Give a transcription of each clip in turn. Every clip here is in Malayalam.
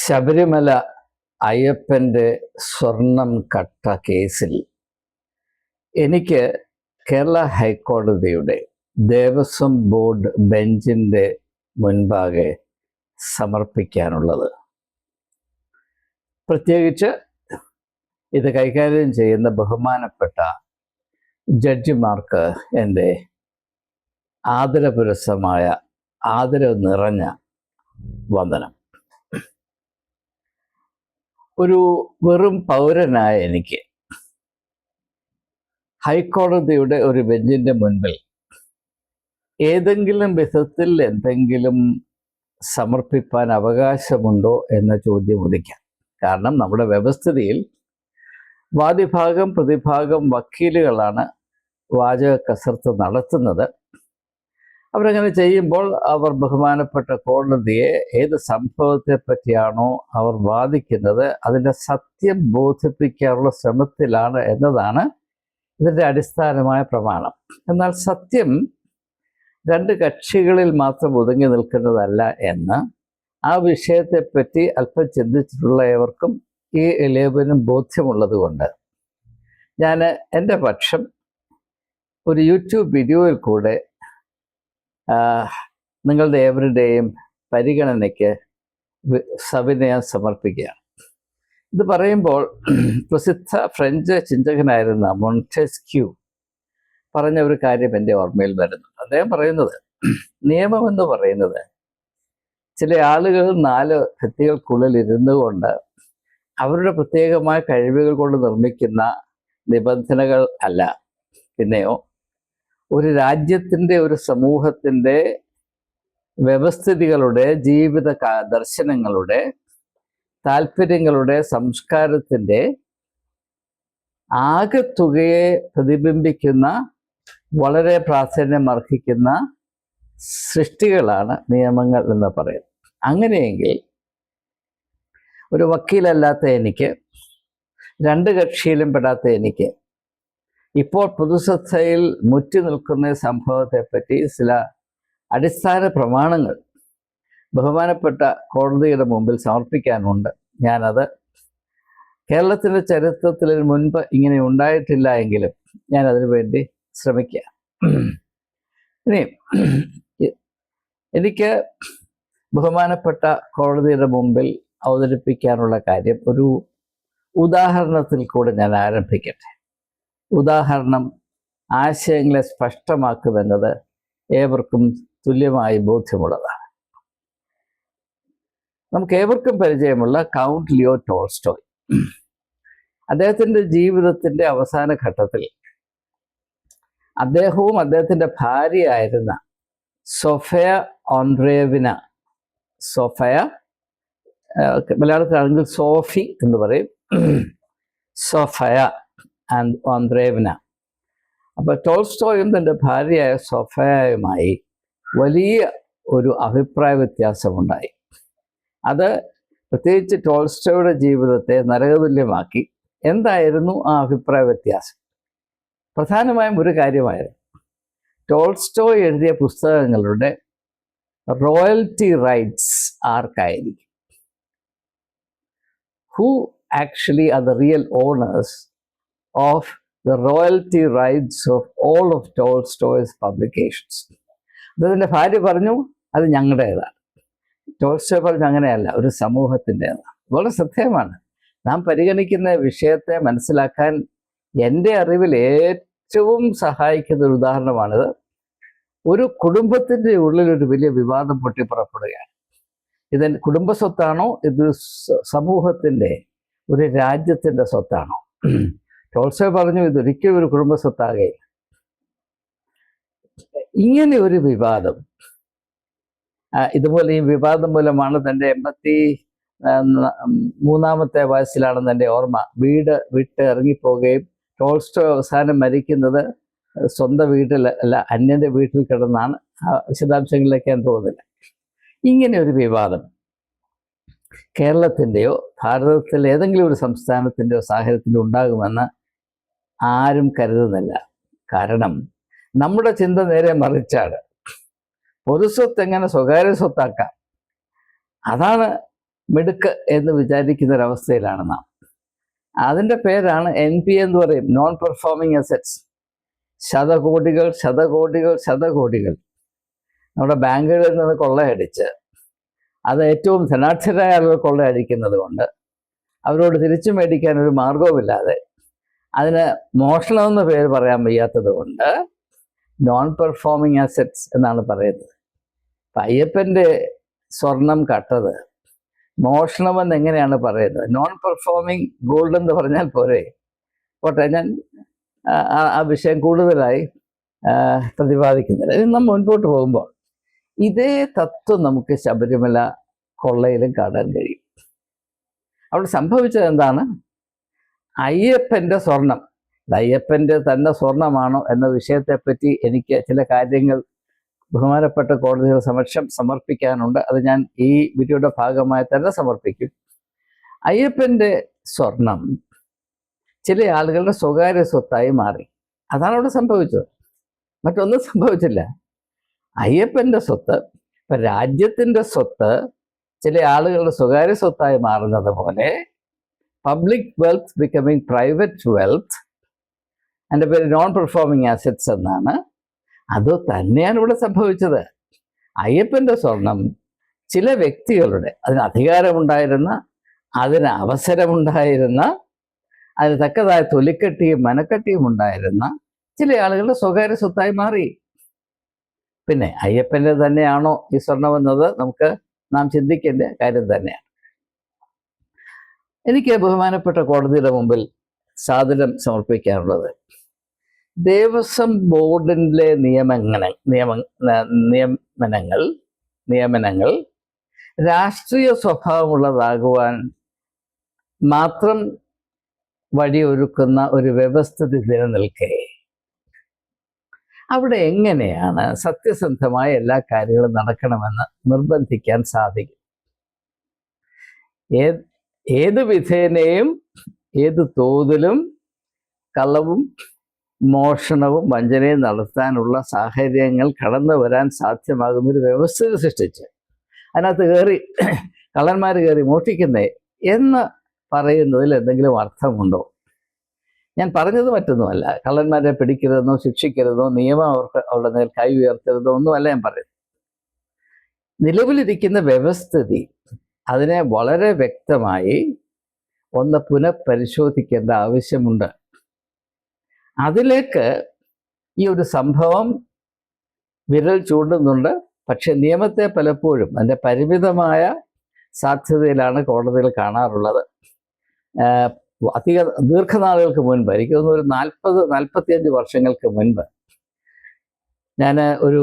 ശബരിമല അയ്യപ്പൻ്റെ സ്വർണം കട്ട കേസിൽ എനിക്ക് കേരള ഹൈക്കോടതിയുടെ ദേവസ്വം ബോർഡ് ബെഞ്ചിൻ്റെ മുൻപാകെ സമർപ്പിക്കാനുള്ളത്, പ്രത്യേകിച്ച് ഇത് കൈകാര്യം ചെയ്യുന്ന ബഹുമാനപ്പെട്ട ജഡ്ജിമാർക്ക് എൻ്റെ ആദരപുരസമായ ആദരവ് നിറഞ്ഞ വന്ദനം. ഒരു വെറും പൗരനായ എനിക്ക് ഹൈക്കോടതിയുടെ ഒരു ബെഞ്ചിൻ്റെ മുൻപിൽ ഏതെങ്കിലും വിധത്തിൽ എന്തെങ്കിലും സമർപ്പിക്കാൻ അവകാശമുണ്ടോ എന്ന ചോദ്യം ഉദിക്കാം. കാരണം നമ്മുടെ വ്യവസ്ഥിതിയിൽ വാദിഭാഗം പ്രതിഭാഗം വക്കീലുകളാണ് വാചക കസർത്ത് നടത്തുന്നത്. അവരങ്ങനെ ചെയ്യുമ്പോൾ അവർ ബഹുമാനപ്പെട്ട കോടതിയെ ഏത് സംഭവത്തെ പറ്റിയാണോ അവർ വാദിക്കുന്നത് അതിൻ്റെ സത്യം ബോധിപ്പിക്കാനുള്ള ശ്രമത്തിലാണ് എന്നതാണ് ഇതിൻ്റെ അടിസ്ഥാനമായ പ്രമാണം. എന്നാൽ സത്യം രണ്ട് കക്ഷികളിൽ മാത്രം ഒതുങ്ങി നിൽക്കുന്നതല്ല എന്ന് ആ വിഷയത്തെപ്പറ്റി അല്പം ചിന്തിച്ചിട്ടുള്ള ഏവർക്കും ഈ ലേബനും ബോധ്യമുള്ളത് കൊണ്ട് ഞാൻ എൻ്റെ പക്ഷം ഒരു യൂട്യൂബ് വീഡിയോയിൽ കൂടെ നിങ്ങളുടെ ഏവരുടെയും പരിഗണനയ്ക്ക് സവിനയം സമർപ്പിക്കുകയാണ്. ഇത് പറയുമ്പോൾ പ്രസിദ്ധ ഫ്രഞ്ച് ചിന്തകനായിരുന്ന മോണ്ടസ്ക്യൂ പറഞ്ഞ ഒരു കാര്യം എൻ്റെ ഓർമ്മയിൽ വരുന്നുണ്ട്. അദ്ദേഹം പറയുന്നത്, നിയമം എന്ന് പറയുന്നത് ചില ആളുകൾ 4 ഭിത്തികൾക്കുള്ളിൽ ഇരുന്നു കൊണ്ട് അവരുടെ പ്രത്യേകമായ കഴിവുകൾ കൊണ്ട് നിർമ്മിക്കുന്ന നിബന്ധനകൾ അല്ല, പിന്നെയോ ഒരു രാജ്യത്തിൻ്റെ ഒരു സമൂഹത്തിൻ്റെ വ്യവസ്ഥിതികളുടെ ജീവിത ദർശനങ്ങളുടെ താല്പര്യങ്ങളുടെ സംസ്കാരത്തിൻ്റെ ആകെത്തുകയെ പ്രതിബിംബിക്കുന്ന വളരെ പ്രാധാന്യം അർഹിക്കുന്ന സൃഷ്ടികളാണ് നിയമങ്ങൾ എന്ന് പറയുന്നത്. അങ്ങനെയെങ്കിൽ ഒരു വക്കീലല്ലാത്ത എനിക്ക്, രണ്ട് കക്ഷിയിലും പെടാത്ത എനിക്ക് ഇപ്പോൾ പൊതുശ്രദ്ധയിൽ മുറ്റി നിൽക്കുന്ന സംഭവത്തെപ്പറ്റി ചില അടിസ്ഥാന പ്രമാണങ്ങൾ ബഹുമാനപ്പെട്ട കോടതിയുടെ മുമ്പിൽ സമർപ്പിക്കാനുണ്ട്. ഞാനത് കേരളത്തിൻ്റെ ചരിത്രത്തിൽ മുൻപ് ഇങ്ങനെ ഉണ്ടായിട്ടില്ല എങ്കിലും ഞാനതിനു വേണ്ടി ശ്രമിക്കുക. ഇനി എനിക്ക് ബഹുമാനപ്പെട്ട കോടതിയുടെ മുമ്പിൽ അവതരിപ്പിക്കാനുള്ള കാര്യം ഒരു ഉദാഹരണത്തിൽ കൂടെ ഞാൻ ആരംഭിക്കട്ടെ. ഉദാഹരണം ആശയങ്ങളെ സ്പഷ്ടമാക്കുമെന്നത് ഏവർക്കും തുല്യമായി ബോധ്യമുള്ളതാണ്. നമുക്ക് ഏവർക്കും പരിചയമുള്ള കൗണ്ട് ലിയോ ടോൾസ്റ്റോയ്. അദ്ദേഹത്തിൻ്റെ ജീവിതത്തിൻ്റെ അവസാന ഘട്ടത്തിൽ അദ്ദേഹവും അദ്ദേഹത്തിൻ്റെ ഭാര്യയായിരുന്ന സോഫിയ ഓൺഡ്രേവിന, സോഫിയ മലയാളത്തിലാണെങ്കിൽ സോഫി എന്ന് പറയും, സോഫിയ ആൻഡ് ഓൺഡ്രേവിന. അപ്പോൾ ടോൾസ്റ്റോയും തൻ്റെ ഭാര്യയായ സോഫിയയുമായി വലിയ ഒരു അഭിപ്രായ വ്യത്യാസമുണ്ടായി. അത് പ്രത്യേകിച്ച് ടോൾസ്റ്റോയുടെ ജീവിതത്തെ നരകതുല്യമാക്കി. എന്തായിരുന്നു ആ അഭിപ്രായ വ്യത്യാസം? പ്രധാനമായും ഒരു കാര്യമായിരുന്നു, ടോൾസ്റ്റോയ് എഴുതിയ പുസ്തകങ്ങളുടെ റോയൽറ്റി റൈറ്റ്സ് ആർക്കായിരിക്കും? Who actually are the real owners of the royalty rights of all of Tolstoy's publications? അദ്ദേഹത്തിൻ്റെ ഭാര്യ പറഞ്ഞു, അത് ഞങ്ങളുടേതാണ്. ടോൾസ്റ്റോയ് പറഞ്ഞു, അങ്ങനെയല്ല, ഒരു സമൂഹത്തിൻ്റെതാണ്. വളരെ ശ്രദ്ധേയമാണ്. നാം പരിഗണിക്കുന്ന വിഷയത്തെ മനസ്സിലാക്കാൻ എൻ്റെ അറിവിൽ ഏറ്റവും സഹായിക്കുന്ന ഒരു ഉദാഹരണമാണിത്. ഒരു കുടുംബത്തിൻ്റെ ഉള്ളിൽ ഒരു വലിയ വിവാദം പൊട്ടിപ്പുറപ്പെടുകയാണ്. ഇത് കുടുംബ സ്വത്താണോ, ഇത് സമൂഹത്തിൻ്റെ ഒരു രാജ്യത്തിൻ്റെ സ്വത്താണോ? ടോൾസ്റ്റോയ് പറഞ്ഞു, ഇതൊരിക്കലും ഒരു കുടുംബ സ്വത്താകുകയില്ല. ഇങ്ങനെ ഒരു വിവാദം, ഇതുപോലെ ഈ വിവാദം മൂലമാണ് തൻ്റെ 83-ാമത്തെ വയസ്സിലാണെന്ന് എൻ്റെ ഓർമ്മ വീട് വിട്ട് ഇറങ്ങിപ്പോവുകയും ടോൾസ്റ്റോയ് അവസാനം മരിക്കുന്നത് സ്വന്തം വീട്ടിലല്ല, അന്യൻ്റെ വീട്ടിൽ കിടന്നാണ്. വിശദാംശങ്ങളിലേക്ക് ഞാൻ പോകുന്നില്ല. ഇങ്ങനെ ഒരു വിവാദം കേരളത്തിൻ്റെയോ ഭാരതത്തിലെ ഏതെങ്കിലും ഒരു സംസ്ഥാനത്തിൻ്റെയോ സാഹചര്യത്തിൽ ഉണ്ടാകുമെന്ന് ആരും കരുതുന്നില്ല. കാരണം നമ്മുടെ ചിന്ത നേരെ മറിച്ചാണ്. പൊതുസ്വത്ത് എങ്ങനെ സ്വകാര്യ സ്വത്താക്കാം, അതാണ് മിടുക്ക് എന്ന് വിചാരിക്കുന്ന ഒരവസ്ഥയിലാണ് നാം. അതിൻ്റെ പേരാണ് NPA എന്ന് പറയും, നോൺ പെർഫോമിംഗ് അസറ്റ്സ്. ശതകോടികൾ ശതകോടികൾ ശതകോടികൾ നമ്മുടെ ബാങ്കുകളിൽ നിന്ന് കൊള്ളയടിച്ച് അത് ഏറ്റവും ധനാഢ്യരായ ആളുകൾ കൊള്ളയടിക്കുന്നത് കൊണ്ട് അവരോട് തിരിച്ചു മേടിക്കാൻ ഒരു മാർഗവുമില്ലാതെ അതിന് മോഷണമെന്ന് പേര് പറയാൻ വയ്യാത്തത് കൊണ്ട് നോൺ പെർഫോമിംഗ് അസറ്റ്സ് എന്നാണ് പറയുന്നത്. അപ്പം അയ്യപ്പൻ്റെ സ്വർണം കട്ടത് മോഷണമെന്ന് എങ്ങനെയാണ് പറയുന്നത്? നോൺ പെർഫോമിംഗ് ഗോൾഡ് എന്ന് പറഞ്ഞാൽ പോരെ. പോട്ടെ, ഞാൻ ആ വിഷയം കൂടുതലായി പ്രതിപാദിക്കുന്നില്ല. ഇത് നാം മുൻപോട്ട് പോകുമ്പോൾ ഇതേ തത്വം നമുക്ക് ശബരിമല കൊള്ളയിലും കാണാൻ കഴിയും. അവിടെ സംഭവിച്ചത് എന്താണ്? അയ്യപ്പൻ്റെ സ്വർണം, അയ്യപ്പൻ്റെ തന്നെ സ്വർണമാണോ എന്ന വിഷയത്തെപ്പറ്റി എനിക്ക് ചില കാര്യങ്ങൾ ബഹുമാനപ്പെട്ട കോടതിയുടെ സമക്ഷം സമർപ്പിക്കാനുണ്ട്. അത് ഞാൻ ഈ വീഡിയോയുടെ ഭാഗമായി തന്നെ സമർപ്പിക്കും. അയ്യപ്പൻ്റെ സ്വർണം ചില ആളുകളുടെ സ്വകാര്യ സ്വത്തായി മാറി. അതാണ് അവിടെ സംഭവിച്ചത്, മറ്റൊന്നും സംഭവിച്ചില്ല. അയ്യപ്പൻ്റെ സ്വത്ത്, ഇപ്പം രാജ്യത്തിൻ്റെ സ്വത്ത് ചില ആളുകളുടെ സ്വകാര്യ സ്വത്തായി മാറുന്നത് പോലെ public wealth becoming private wealth, എൻ്റെ പേര് നോൺ പെർഫോമിംഗ് ആസറ്റ്സ് എന്നാണ്. അത് തന്നെയാണ് ഇവിടെ സംഭവിച്ചത്. അയ്യപ്പൻ്റെ സ്വർണം ചില വ്യക്തികളുടെ, അതിന് അധികാരമുണ്ടായിരുന്ന, അതിന് അവസരമുണ്ടായിരുന്ന, അതിന് തക്കതായ തൊലിക്കെട്ടിയും മനക്കെട്ടിയും ഉണ്ടായിരുന്ന ചില ആളുകളുടെ സ്വകാര്യ സ്വത്തായി മാറി. പിന്നെ അയ്യപ്പൻ്റെ തന്നെയാണോ ഈ സ്വർണമെന്നത് നാം ചിന്തിക്കേണ്ട കാര്യം തന്നെയാണ്. എനിക്ക് ബഹുമാനപ്പെട്ട കോടതിയുടെ മുമ്പിൽ സാധനം സമർപ്പിക്കാനുള്ളത്, ദേവസ്വം ബോർഡിൻ്റെ നിയമനങ്ങൾ രാഷ്ട്രീയ സ്വഭാവമുള്ളതാകുവാൻ മാത്രം വഴിയൊരുക്കുന്ന ഒരു വ്യവസ്ഥിതി നിലനിൽക്കെ അവിടെ എങ്ങനെയാണ് സത്യസന്ധമായ എല്ലാ കാര്യങ്ങളും നടക്കണമെന്ന് നിർബന്ധിക്കാൻ സാധിക്കും? ഏത് വിധേനയും ഏത് തോതിലും കള്ളവും മോഷണവും വഞ്ചനയും നടത്താനുള്ള സാഹചര്യങ്ങൾ കടന്നു വരാൻ സാധ്യമാകുന്നൊരു വ്യവസ്ഥ സൃഷ്ടിച്ച് അതിനകത്ത് കള്ളന്മാർ കയറി മോഷ്ടിക്കുന്നേ എന്ന് പറയുന്നതിൽ എന്തെങ്കിലും അർത്ഥമുണ്ടോ? ഞാൻ പറഞ്ഞത് മറ്റൊന്നുമല്ല. കള്ളന്മാരെ പിടിക്കരുതെന്നോ ശിക്ഷിക്കരുതെന്നോ നിയമം അവരുടെ നേൽ കൈ ഉയർത്തരുതോ ഒന്നുമല്ല ഞാൻ പറയുന്നത്. നിലവിലിരിക്കുന്ന വ്യവസ്ഥിതി അതിനെ വളരെ വ്യക്തമായി ഒന്ന് പുനഃപരിശോധിക്കേണ്ട ആവശ്യമുണ്ട്. അതിലേക്ക് ഈ ഒരു സംഭവം വിരൽ ചൂണ്ടുന്നുണ്ട്. പക്ഷെ നിയമത്തെ പലപ്പോഴും അതിൻ്റെ പരിമിതമായ സാധ്യതയിലാണ് കോടതികൾ കാണാറുള്ളത്. ദീർഘനാളുകൾക്ക് മുൻപ്, എനിക്ക് തോന്നുന്നു ഒരു 40-45 വർഷങ്ങൾക്ക് മുൻപ് ഞാൻ ഒരു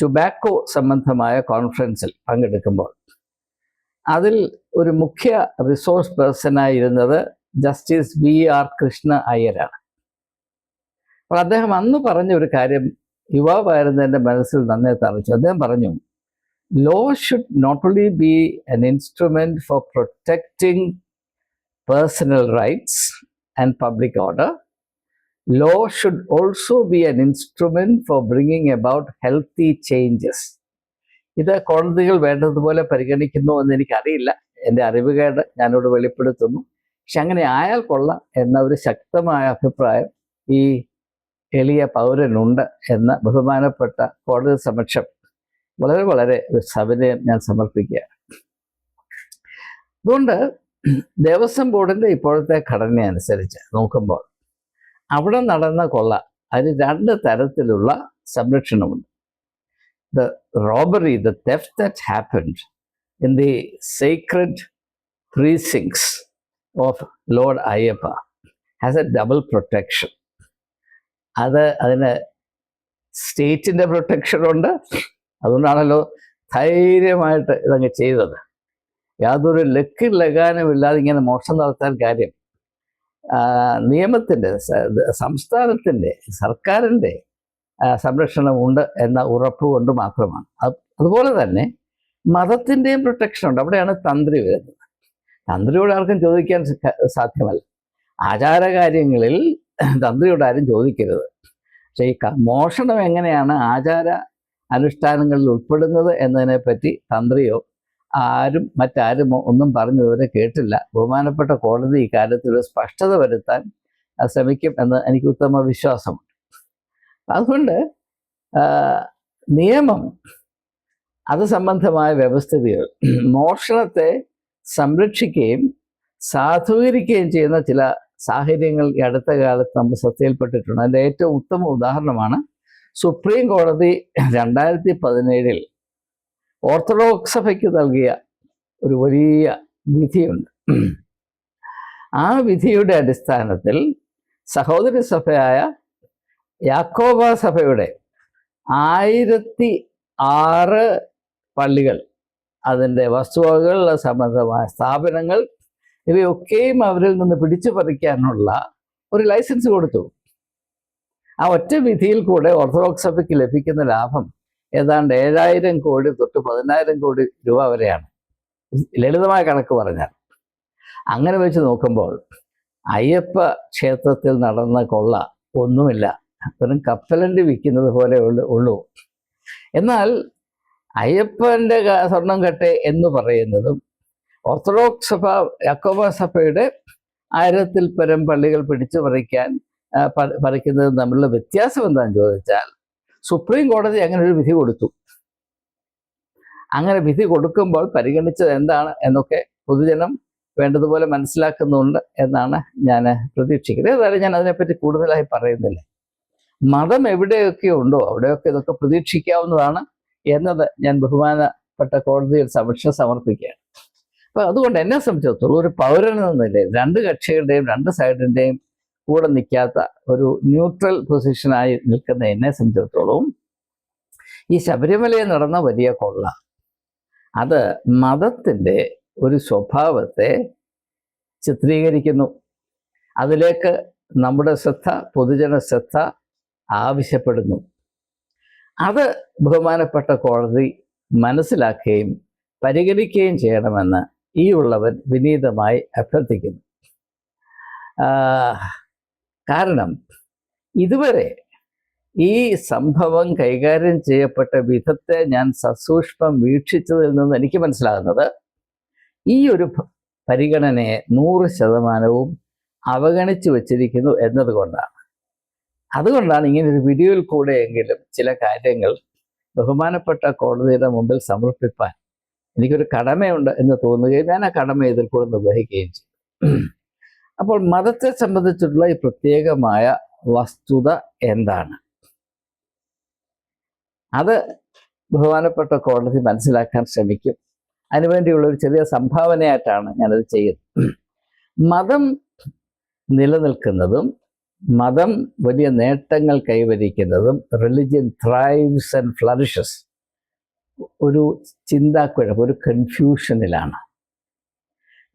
ടുബാക്കോ സംബന്ധമായ കോൺഫറൻസിൽ പങ്കെടുക്കുമ്പോൾ അതിൽ ഒരു മുഖ്യ റിസോഴ്സ് പേഴ്സണായിരുന്നത് ജസ്റ്റിസ് BR കൃഷ്ണ അയ്യരാണ്. അപ്പോൾ അദ്ദേഹം അന്ന് പറഞ്ഞ ഒരു കാര്യം യുവാവായിരുന്ന എൻ്റെ മനസ്സിൽ നന്നേ തറച്ചു. അദ്ദേഹം പറഞ്ഞു, law should not only be an instrument for protecting personal rights and public order, law should also be an instrument for bringing about healthy changes. ഇത് കോടതികൾ വേണ്ടതുപോലെ പരിഗണിക്കുന്നു എന്ന് എനിക്കറിയില്ല. എൻ്റെ അറിവുകേട് ഞാനോട് വെളിപ്പെടുത്തുന്നു. പക്ഷെ അങ്ങനെ ആയാൽ കൊള്ളാം എന്ന ഒരു ശക്തമായ അഭിപ്രായം ഈ എളിയ പൗരനുണ്ട് എന്ന് ബഹുമാനപ്പെട്ട കോടതി സമക്ഷം വളരെ വളരെ സവിനയം ഞാൻ സമർപ്പിക്കുകയാണ്. അതുകൊണ്ട് ദേവസ്വം ബോർഡിൻ്റെ ഇപ്പോഴത്തെ ഘടന അനുസരിച്ച് നോക്കുമ്പോൾ അവിടെ നടന്ന കൊള്ള അതിന് 2 തരത്തിലുള്ള സംരക്ഷണമുണ്ട്. The robbery, the theft that happened in the sacred precincts of Lord Ayyappa has a double protection. അതിന് സ്റ്റേറ്റിൻ്റെ പ്രൊട്ടക്ഷനുണ്ട്. അതുകൊണ്ടാണല്ലോ ധൈര്യമായിട്ട് ഇതങ്ങ് ചെയ്തത്. യാതൊരു ലഗാനുമില്ലാതെ ഇങ്ങനെ മോഷണം നടത്താൻ കാര്യം നിയമത്തിൻ്റെ, സംസ്ഥാനത്തിൻ്റെ, സർക്കാരിൻ്റെ സംരക്ഷണമുണ്ട് എന്ന ഉറപ്പ് കൊണ്ട് മാത്രമാണ്. അതുപോലെ തന്നെ മതത്തിൻ്റെയും പ്രൊട്ടക്ഷനുണ്ട്. അവിടെയാണ് തന്ത്രി വരുന്നത്. തന്ത്രിയോട് ആർക്കും ചോദിക്കാൻ സാധ്യമല്ല. ആചാരകാര്യങ്ങളിൽ തന്ത്രിയോട് ആരും ചോദിക്കരുത്. പക്ഷേ ഈ മോഷണം എങ്ങനെയാണ് ആചാര അനുഷ്ഠാനങ്ങളിൽ ഉൾപ്പെടുന്നത് എന്നതിനെപ്പറ്റി തന്ത്രിയോ മറ്റാരും ഒന്നും പറഞ്ഞതുവരെ കേട്ടില്ല. ബഹുമാനപ്പെട്ട കോടതി ഈ കാര്യത്തിൽ ഒരു സ്പഷ്ടത വരുത്താൻ ശ്രമിക്കും എന്ന് എനിക്ക് ഉത്തമ വിശ്വാസമുണ്ട്. അതുകൊണ്ട് നിയമം, അത് സംബന്ധമായ വ്യവസ്ഥിതികൾ മോഷണത്തെ സംരക്ഷിക്കുകയും സാധൂകരിക്കുകയും ചെയ്യുന്ന ചില സാഹചര്യങ്ങൾ ഈ അടുത്ത കാലത്ത് നമ്മൾ ശ്രദ്ധയിൽപ്പെട്ടിട്ടുണ്ട്. അതിൻ്റെ ഏറ്റവും ഉത്തമ ഉദാഹരണമാണ് സുപ്രീം കോടതി 2017 ഓർത്തഡോക്സ് സഭയ്ക്ക് നൽകിയ ഒരു വലിയ വിധിയുണ്ട്. ആ വിധിയുടെ അടിസ്ഥാനത്തിൽ സഹോദരി സഭയായ യാക്കോബ സഭയുടെ 1006 പള്ളികൾ, അതിൻ്റെ വസ്തുവകകൾ സംബന്ധമായ സ്ഥാപനങ്ങൾ, ഇവയൊക്കെയും അവരിൽ നിന്ന് പിടിച്ചു പറിക്കാനുള്ള ഒരു ലൈസൻസ് കൊടുത്തു. ആ ഒറ്റ വിധിയിൽ കൂടെ ഓർത്തഡോക്സ് സഭയ്ക്ക് ലഭിക്കുന്ന ലാഭം ഏതാണ്ട് 7,000 കോടി തൊട്ട് 10,000 കോടി രൂപ വരെയാണ്, ലളിതമായ കണക്ക് പറഞ്ഞാൽ. അങ്ങനെ വെച്ച് നോക്കുമ്പോൾ അയ്യപ്പ ക്ഷേത്രത്തിൽ നടന്ന കൊള്ള ഒന്നുമില്ല, വെറും കപ്പലണ്ടി വിൽക്കുന്നത് പോലെ ഉള്ളൂ. എന്നാൽ അയ്യപ്പൻ്റെ സ്വർണം കട്ടെ എന്ന് പറയുന്നതും ഓർത്തഡോക്സ് സഭ, യാക്കോബ സഭയുടെ 1000-ൽ പരം പള്ളികൾ പിടിച്ചു പറിക്കുന്നതും തമ്മിലുള്ള വ്യത്യാസം എന്താണെന്ന് ചോദിച്ചാൽ, സുപ്രീം കോടതി അങ്ങനെ ഒരു വിധി കൊടുത്തു. അങ്ങനെ വിധി കൊടുക്കുമ്പോൾ പരിഗണിച്ചത് എന്താണ് എന്നൊക്കെ പൊതുജനം വേണ്ടതുപോലെ മനസ്സിലാക്കുന്നുണ്ട് എന്നാണ് ഞാൻ പ്രതീക്ഷിക്കുന്നത്. ഏതായാലും ഞാൻ അതിനെപ്പറ്റി കൂടുതലായി പറയുന്നില്ല. മതം എവിടെയൊക്കെ ഉണ്ടോ അവിടെയൊക്കെ ഇതൊക്കെ പ്രതീക്ഷിക്കാവുന്നതാണ് എന്നത് ഞാൻ ബഹുമാനപ്പെട്ട കോടതിയിൽ സമർപ്പിക്കുകയാണ്. അപ്പം അതുകൊണ്ട് എന്നെ സംബന്ധിച്ചിടത്തോളം ഒരു പൗരൻ എന്ന നിലയിൽ രണ്ട് കക്ഷികളുടെയും രണ്ട് സൈഡിൻ്റെയും കൂടെ നിൽക്കാത്ത ഒരു ന്യൂട്രൽ പൊസിഷനായി നിൽക്കുന്ന എന്നെ സംബന്ധിച്ചിടത്തോളം ഈ ശബരിമലയിൽ നടന്ന വലിയ കൊള്ള അത് മതത്തിൻ്റെ ഒരു സ്വഭാവത്തെ ചിത്രീകരിക്കുന്നു. അതിലേക്ക് നമ്മുടെ ശ്രദ്ധ, പൊതുജന ശ്രദ്ധ ആവശ്യപ്പെടുന്നു. അത് ബഹുമാനപ്പെട്ട കോടതി മനസ്സിലാക്കുകയും പരിഗണിക്കുകയും ചെയ്യണമെന്ന് ഈ ഉള്ളവൻ വിനീതമായി അഭ്യർത്ഥിക്കുന്നു. കാരണം ഇതുവരെ ഈ സംഭവം കൈകാര്യം ചെയ്യപ്പെട്ട വിധത്തെ ഞാൻ സസൂക്ഷ്മം വീക്ഷിച്ചതിൽ നിന്ന് എനിക്ക് മനസ്സിലാകുന്നത് ഈ ഒരു പരിഗണനയെ 100% അവഗണിച്ചു വച്ചിരിക്കുന്നു എന്നതുകൊണ്ടാണ്. അതുകൊണ്ടാണ് ഇങ്ങനൊരു വീഡിയോയിൽ കൂടെയെങ്കിലും ചില കാര്യങ്ങൾ ബഹുമാനപ്പെട്ട കോടതിയുടെ മുമ്പിൽ സമർപ്പിക്കാൻ എനിക്കൊരു കടമയുണ്ട് എന്ന് തോന്നുകയും ഞാൻ ആ കടമ ഇതിൽ കൂടെ നിർവഹിക്കുകയും ചെയ്യും. അപ്പോൾ മതത്തെ സംബന്ധിച്ചിട്ടുള്ള ഈ പ്രത്യേകമായ വസ്തുത എന്താണ്? അത് ബഹുമാനപ്പെട്ട കോടതി മനസ്സിലാക്കാൻ ശ്രമിക്കും. അതിനുവേണ്ടിയുള്ള ഒരു ചെറിയ സംഭാവനയായിട്ടാണ് ഞാനത് ചെയ്യുന്നത്. മതം നിലനിൽക്കുന്നതും മതം വലിയ നേട്ടങ്ങൾ കൈവരിക്കുന്നതും റിലിജിയൻ ത്രൈവ്സ് ആൻഡ് ഫ്ലറിഷസ് ഒരു ചിന്താക്കുഴപ്പം, ഒരു കൺഫ്യൂഷനിലാണ്.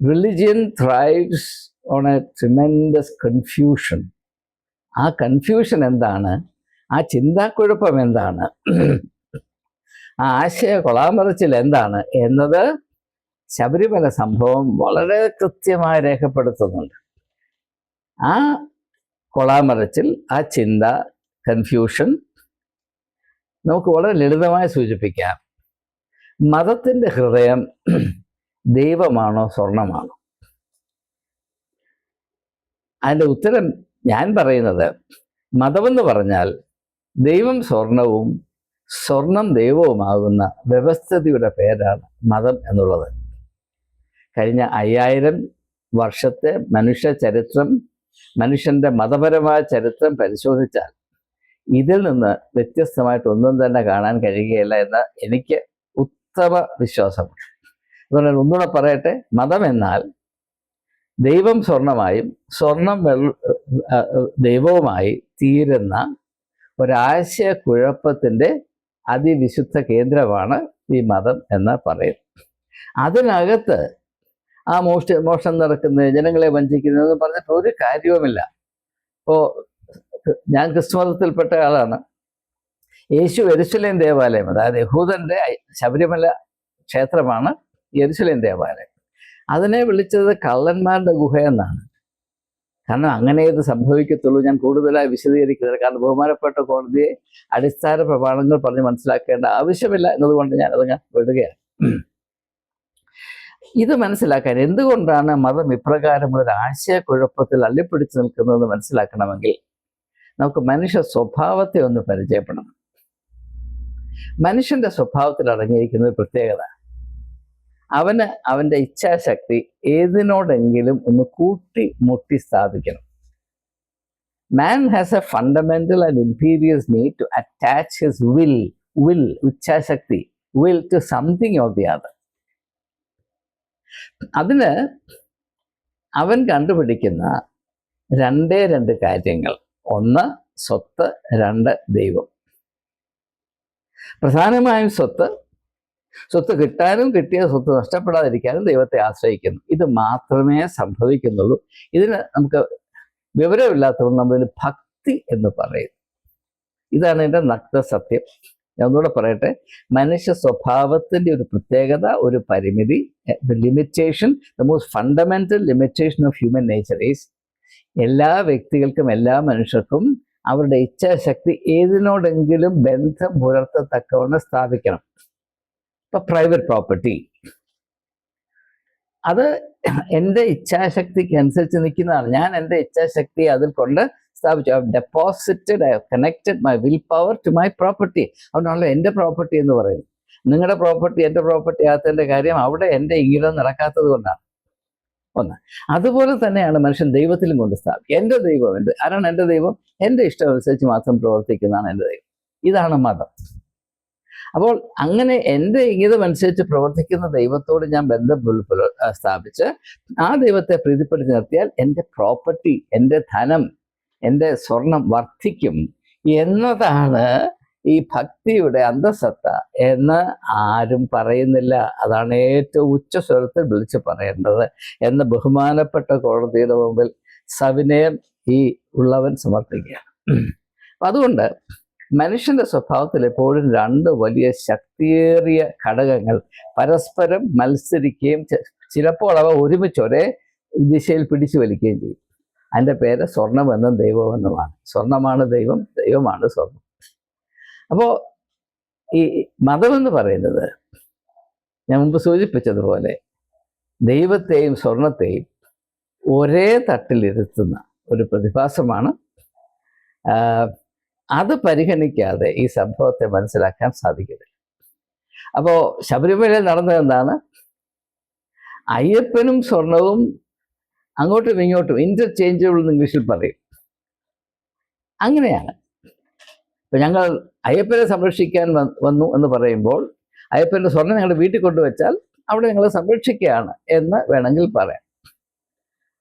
Religion thrives on a tremendous confusion. ആ കൺഫ്യൂഷൻ എന്താണ്? ആ ചിന്താക്കുഴപ്പം എന്താണ്? ആ ആശയ കൊളാമറിച്ചിൽ എന്താണ് എന്നത് ശബരിമല സംഭവം വളരെ കൃത്യമായി രേഖപ്പെടുത്തുന്നുണ്ട്. ആ കൊളാമറിച്ചിൽ, ആ ചിന്ത, കൺഫ്യൂഷൻ നമുക്ക് വളരെ ലളിതമായി സൂചിപ്പിക്കാം. മതത്തിൻ്റെ ഹൃദയം ദൈവമാണോ സ്വർണമാണോ? അതിൻ്റെ ഉത്തരം ഞാൻ പറയുന്നത്, മതമെന്ന് പറഞ്ഞാൽ ദൈവം സ്വർണവും സ്വർണം ദൈവവുമാകുന്ന വ്യവസ്ഥിതിയുടെ പേരാണ് മതം എന്നുള്ളത്. കഴിഞ്ഞ 5000 വർഷത്തെ മനുഷ്യ ചരിത്രം, മനുഷ്യൻ്റെ മതപരമായ ചരിത്രം പരിശോധിച്ചാൽ ഇതിൽ നിന്ന് വ്യത്യസ്തമായിട്ട് ഒന്നും തന്നെ കാണാൻ കഴിയുകയില്ല എന്ന് എനിക്ക് ഉത്തമ വിശ്വാസമുണ്ട്. അതുകൊണ്ട് ഒന്നുകൂടെ പറയട്ടെ, മതം എന്നാൽ ദൈവം സ്വർണമായും സ്വർണം ദൈവവുമായി തീരുന്ന ഒരാശയക്കുഴപ്പത്തിൻ്റെ അതിവിശുദ്ധ കേന്ദ്രമാണ് ഈ മതം എന്ന് പറയും. അതിനകത്ത് ആ മോഷണം നടക്കുന്നത്, ജനങ്ങളെ വഞ്ചിക്കുന്നതെന്ന് പറഞ്ഞിട്ട് ഒരു കാര്യവുമില്ല. ഇപ്പോൾ ഞാൻ ക്രിസ്തുമതത്തിൽപ്പെട്ട ആളാണ്. യേശു യെരുശലേം ദേവാലയം, അതായത് യഹൂദൻ്റെ ശബരിമല ക്ഷേത്രമാണ് യെരുശലേം ദേവാലയം. അതിനെ വിളിച്ചത് കള്ളന്മാരുടെ ഗുഹ എന്നാണ്. കാരണം അങ്ങനെ ഇത് സംഭവിക്കത്തുള്ളൂ. ഞാൻ കൂടുതലായി വിശദീകരിക്കുന്നത് കാരണം ബഹുമാനപ്പെട്ട കോടതിയെ അടിസ്ഥാന പ്രമാണങ്ങൾ പറഞ്ഞ് മനസ്സിലാക്കേണ്ട ആവശ്യമില്ല എന്നതുകൊണ്ട് ഞാനത് വിടുകയാണ്. ഇത് മനസ്സിലാക്കാൻ എന്തുകൊണ്ടാണ് മതം ഇപ്രകാരം ഒരു ആശയക്കുഴപ്പത്തിൽ അള്ളിപ്പിടിച്ചു നിൽക്കുന്നതെന്ന് മനസ്സിലാക്കണമെങ്കിൽ നമുക്ക് മനുഷ്യ സ്വഭാവത്തെ ഒന്ന് പരിചയപ്പെടണം. മനുഷ്യന്റെ സ്വഭാവത്തിൽ അടങ്ങിയിരിക്കുന്ന ഒരു പ്രത്യേകത, അവന് അവൻ്റെ ഇച്ഛാശക്തി ഏതിനോടെങ്കിലും ഒന്ന് കൂട്ടി മുട്ടി സ്ഥാപിക്കണം. Man has a fundamental and imperious need to attach his will, ഇച്ഛാശക്തി, will to something or the other. അതിന് അവൻ കണ്ടുപിടിക്കുന്ന രണ്ട് കാര്യങ്ങൾ, ഒന്ന് സ്വത്ത്, രണ്ട് ദൈവം. പ്രധാനമായും സ്വത്ത് കിട്ടാനും കിട്ടിയ സ്വത്ത് നഷ്ടപ്പെടാതിരിക്കാനും ദൈവത്തെ ആശ്രയിക്കുന്നു. ഇത് മാത്രമേ സംഭവിക്കുന്നുള്ളൂ. ഇതിന് നമുക്ക് വിവരമില്ലാത്തതുകൊണ്ട് നമ്മൾ ഭക്തി എന്ന് പറയും. ഇതാണ് എൻ്റെ നഗ്ന സത്യം. ഞാൻ ഒന്നുകൂടെ പറയട്ടെ, മനുഷ്യ സ്വഭാവത്തിൻ്റെ ഒരു പ്രത്യേകത, ഒരു പരിമിതി, limitation, the most fundamental limitation of human nature is എല്ലാ വ്യക്തികൾക്കും, എല്ലാ മനുഷ്യർക്കും അവരുടെ ഇച്ഛാശക്തി ഏതിനോടെങ്കിലും ബന്ധം പുലർത്തത്തക്കവണ്ണം സ്ഥാപിക്കണം. ഇപ്പം പ്രൈവറ്റ് പ്രോപ്പർട്ടി, അത് എൻ്റെ ഇച്ഛാശക്തിക്ക് അനുസരിച്ച് നിൽക്കുന്നതാണ്. ഞാൻ എൻ്റെ ഇച്ഛാശക്തി അതിൽ കൊണ്ട് സ്ഥാപിച്ചു. I deposited, I connected my will power to my property. അതുകൊണ്ടാണല്ലോ എൻ്റെ പ്രോപ്പർട്ടി എന്ന് പറയുന്നത്. നിങ്ങളുടെ പ്രോപ്പർട്ടി എൻ്റെ പ്രോപ്പർട്ടി ആകത്തതിൻ്റെ കാര്യം അവിടെ എൻ്റെ ഇംഗിതം നടക്കാത്തത് കൊണ്ടാണ്. ഒന്ന്. അതുപോലെ തന്നെയാണ് മനുഷ്യൻ ദൈവത്തിലും കൊണ്ട് സ്ഥാപിക്കുക. എൻ്റെ ദൈവം ആരാണ്? എൻ്റെ ദൈവം എൻ്റെ ഇഷ്ടം അനുസരിച്ച് മാത്രം പ്രവർത്തിക്കുന്നതാണ് എൻ്റെ ദൈവം. ഇതാണ് മതം. അപ്പോൾ അങ്ങനെ എൻ്റെ ഇംഗിതം അനുസരിച്ച് പ്രവർത്തിക്കുന്ന ദൈവത്തോട് ഞാൻ ബന്ധം സ്ഥാപിച്ച് ആ ദൈവത്തെ പ്രീതിപ്പെടുത്തി നിർത്തിയാൽ എൻ്റെ പ്രോപ്പർട്ടി, എൻ്റെ ധനം, എൻ്റെ സ്വർണം വർദ്ധിക്കും എന്നതാണ് ഈ ഭക്തിയുടെ അന്തസത്ത എന്ന് ആരും പറയുന്നില്ല. അതാണ് ഏറ്റവും ഉച്ചസ്വരത്തിൽ വിളിച്ച് പറയേണ്ടത് എന്ന് ബഹുമാനപ്പെട്ട കോടതിയുടെ മുമ്പിൽ സവിനയം ഈ ഉള്ളവൻ സമർപ്പിക്കുകയാണ്. അപ്പം അതുകൊണ്ട് മനുഷ്യൻ്റെ സ്വഭാവത്തിൽ എപ്പോഴും രണ്ട് വലിയ ശക്തിയേറിയ ഘടകങ്ങൾ പരസ്പരം മത്സരിക്കുകയും ചിലപ്പോൾ അവ ഒരുമിച്ച് ഒരേ ദിശയിൽ പിടിച്ചു വലിക്കുകയും ചെയ്യും. അതിൻ്റെ പേര് സ്വർണമെന്നും ദൈവമെന്നുമാണ്. സ്വർണമാണ് ദൈവം, ദൈവമാണ് സ്വർണം. അപ്പോൾ ഈ മതമെന്ന് പറയുന്നത് ഞാൻ മുമ്പ് സൂചിപ്പിച്ചതുപോലെ ദൈവത്തെയും സ്വർണത്തെയും ഒരേ തട്ടിലിരുത്തുന്ന ഒരു പ്രതിഭാസമാണ്. അത് പരിഗണിക്കാതെ ഈ സംഭവത്തെ മനസ്സിലാക്കാൻ സാധിക്കില്ല. അപ്പോൾ ശബരിമലയിൽ നടന്നത് എന്താണ്? അയ്യപ്പനും സ്വർണവും അങ്ങോട്ടും ഇങ്ങോട്ടും ഇന്റർചേഞ്ചബിൾ എന്ന് ഇംഗ്ലീഷിൽ പറയും. അങ്ങനെയാണ്. ഇപ്പം ഞങ്ങൾ അയ്യപ്പനെ സംരക്ഷിക്കാൻ വന്നു എന്ന് പറയുമ്പോൾ അയ്യപ്പൻ്റെ സ്വർണം ഞങ്ങളുടെ വീട്ടിൽ കൊണ്ടുവച്ചാൽ അവിടെ ഞങ്ങൾ സംരക്ഷിക്കുകയാണ് എന്ന് വേണമെങ്കിൽ പറയാം.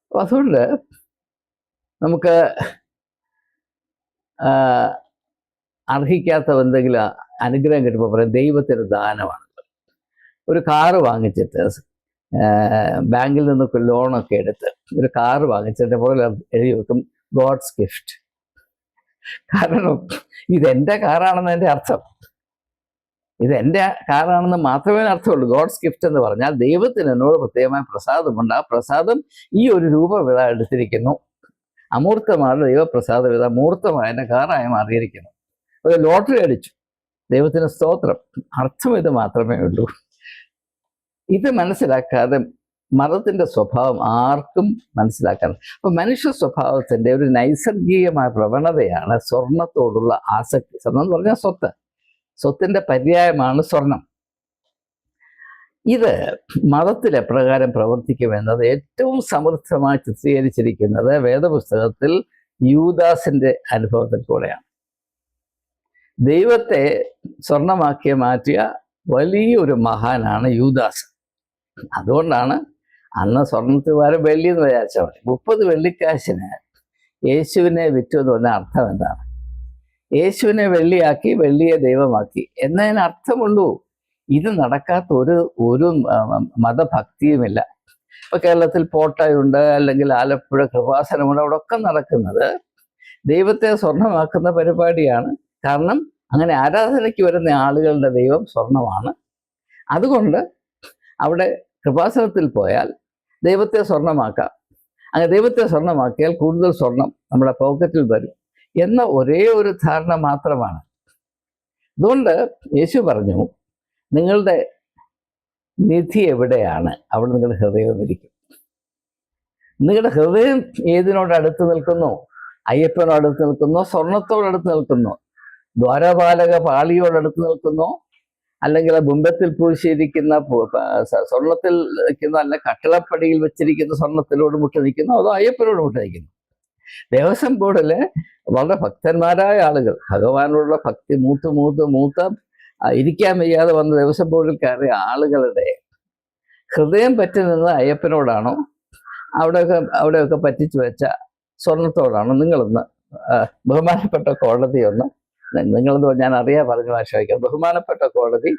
അപ്പം അതുകൊണ്ട് നമുക്ക് അർഹിക്കാത്ത എന്തെങ്കിലും അനുഗ്രഹം കിട്ടുമ്പോൾ പറയും ദൈവത്തിൻ്റെ ദാനമാണ്. ഒരു കാറ് വാങ്ങിച്ചിട്ട് ബാങ്കിൽ നിന്നൊക്കെ ലോണൊക്കെ എടുത്ത് ഒരു കാറ് വാങ്ങിച്ചതിൻ്റെ പുറകിൽ എഴുതി വെക്കും ഗോഡ്സ് ഗിഫ്റ്റ്. കാരണം ഇതെൻ്റെ കാറാണെന്ന് എൻ്റെ അർത്ഥം. ഇതെൻ്റെ കാറാണെന്ന് മാത്രമേ അർത്ഥമുള്ളൂ. ഗോഡ്സ് ഗിഫ്റ്റ് എന്ന് പറഞ്ഞാൽ ദൈവത്തിന് എന്നോട് പ്രത്യേകമായ പ്രസാദമുണ്ട്. ആ പ്രസാദം ഈ ഒരു രൂപവിധ എടുത്തിരിക്കുന്നു. അമൂർത്തമാണ് ദൈവപ്രസാദവിധ, മൂർത്തമായ എൻ്റെ കാറായി മാറിയിരിക്കുന്നു. ഒരു ലോട്ടറി അടിച്ചു, ദൈവത്തിന് സ്തോത്രം. അർത്ഥം ഇത് മാത്രമേ ഉള്ളൂ. ഇത് മനസ്സിലാക്കാതെ മതത്തിൻ്റെ സ്വഭാവം ആർക്കും മനസ്സിലാക്കാൻ. അപ്പം മനുഷ്യ സ്വഭാവത്തിൻ്റെ ഒരു നൈസർഗികമായ പ്രവണതയാണ് സ്വർണത്തോടുള്ള ആസക്തി. സ്വർണം എന്ന് പറഞ്ഞാൽ സ്വത്തിൻ്റെ പര്യായമാണ് സ്വർണം. ഇത് മതത്തിൽ എപ്രകാരം പ്രവർത്തിക്കുമെന്നത് ഏറ്റവും സമൃദ്ധമായി ചിത്രീകരിച്ചിരിക്കുന്നത് വേദപുസ്തകത്തിൽ യൂദാസിൻ്റെ അനുഭവത്തിൽ കൂടെയാണ്. ദൈവത്തെ സ്വർണമാക്കി മാറ്റിയ വലിയൊരു മഹാനാണ് യൂദാസ്. അതുകൊണ്ടാണ് അന്ന് സ്വർണത്തിന് പകരം വെള്ളി എന്ന് വിചാരിച്ചാൽ മതി. 30 വെള്ളിക്കാശിന് യേശുവിനെ വിറ്റു എന്ന് പറഞ്ഞ അർത്ഥം എന്താണ്? യേശുവിനെ വെള്ളിയാക്കി, വെള്ളിയെ ദൈവമാക്കി എന്നതിന് അർത്ഥമുള്ളൂ. ഇത് നടക്കാത്ത ഒരു മതഭക്തിയുമില്ല. ഇപ്പൊ കേരളത്തിൽ പോട്ടയുണ്ട്, അല്ലെങ്കിൽ ആലപ്പുഴ കൃപാസനമുണ്ട്. അവിടെ ഒക്കെ നടക്കുന്നത് ദൈവത്തെ സ്വർണമാക്കുന്ന പരിപാടിയാണ്. കാരണം അങ്ങനെ ആരാധനയ്ക്ക് വരുന്ന ആളുകളുടെ ദൈവം സ്വർണമാണ്. അതുകൊണ്ട് അവിടെ കൃപാസനത്തിൽ പോയാൽ ദൈവത്തെ സ്വർണമാക്കാം. അങ്ങനെ ദൈവത്തെ സ്വർണമാക്കിയാൽ കൂടുതൽ സ്വർണം നമ്മുടെ പോക്കറ്റിൽ വരും എന്ന ഒരേ ഒരു ധാരണ മാത്രമാണ്. അതുകൊണ്ട് യേശു പറഞ്ഞു, നിങ്ങളുടെ നിധി എവിടെയാണ് അവിടെ നിങ്ങളുടെ ഹൃദയവും ഇരിക്കും. നിങ്ങളുടെ ഹൃദയം ഏതിനോട് അടുത്ത് നിൽക്കുന്നു? അയ്യപ്പനോട് അടുത്ത് നിൽക്കുന്നോ? സ്വർണത്തോടടുത്ത് നിൽക്കുന്നോ? ദ്വാരപാലക പാളിയോടടുത്ത് നിൽക്കുന്നോ? അല്ലെങ്കിൽ ബിംബത്തിൽ പൂശിയിരിക്കുന്ന സ്വർണത്തിൽ നിൽക്കുന്ന, അല്ല കട്ടിളപ്പടിയിൽ വെച്ചിരിക്കുന്ന സ്വർണത്തിലോട് മുട്ടി നിൽക്കുന്നു, അതോ അയ്യപ്പനോട് മുട്ടി നിൽക്കുന്നു? ദേവസ്വം ബോർഡില് വളരെ ഭക്തന്മാരായ ആളുകൾ, ഭഗവാനോടുള്ള ഭക്തി മൂത്ത് ഇരിക്കാൻ വയ്യാതെ വന്ന ദേവസ്വം ബോർഡിൽ കയറിയ ആളുകളുടെ ഹൃദയം പറ്റി നിന്നത് അയ്യപ്പനോടാണോ അവിടെയൊക്കെ പറ്റിച്ചു വെച്ച സ്വർണത്തോടാണോ? നിങ്ങളൊന്ന് ബഹുമാനപ്പെട്ട കോടതി ഒന്ന്, നിങ്ങളെന്ന് ഞാൻ അറിയാൻ പറഞ്ഞ ഭാഷ വയ്ക്കാം, ബഹുമാനപ്പെട്ട കോടതി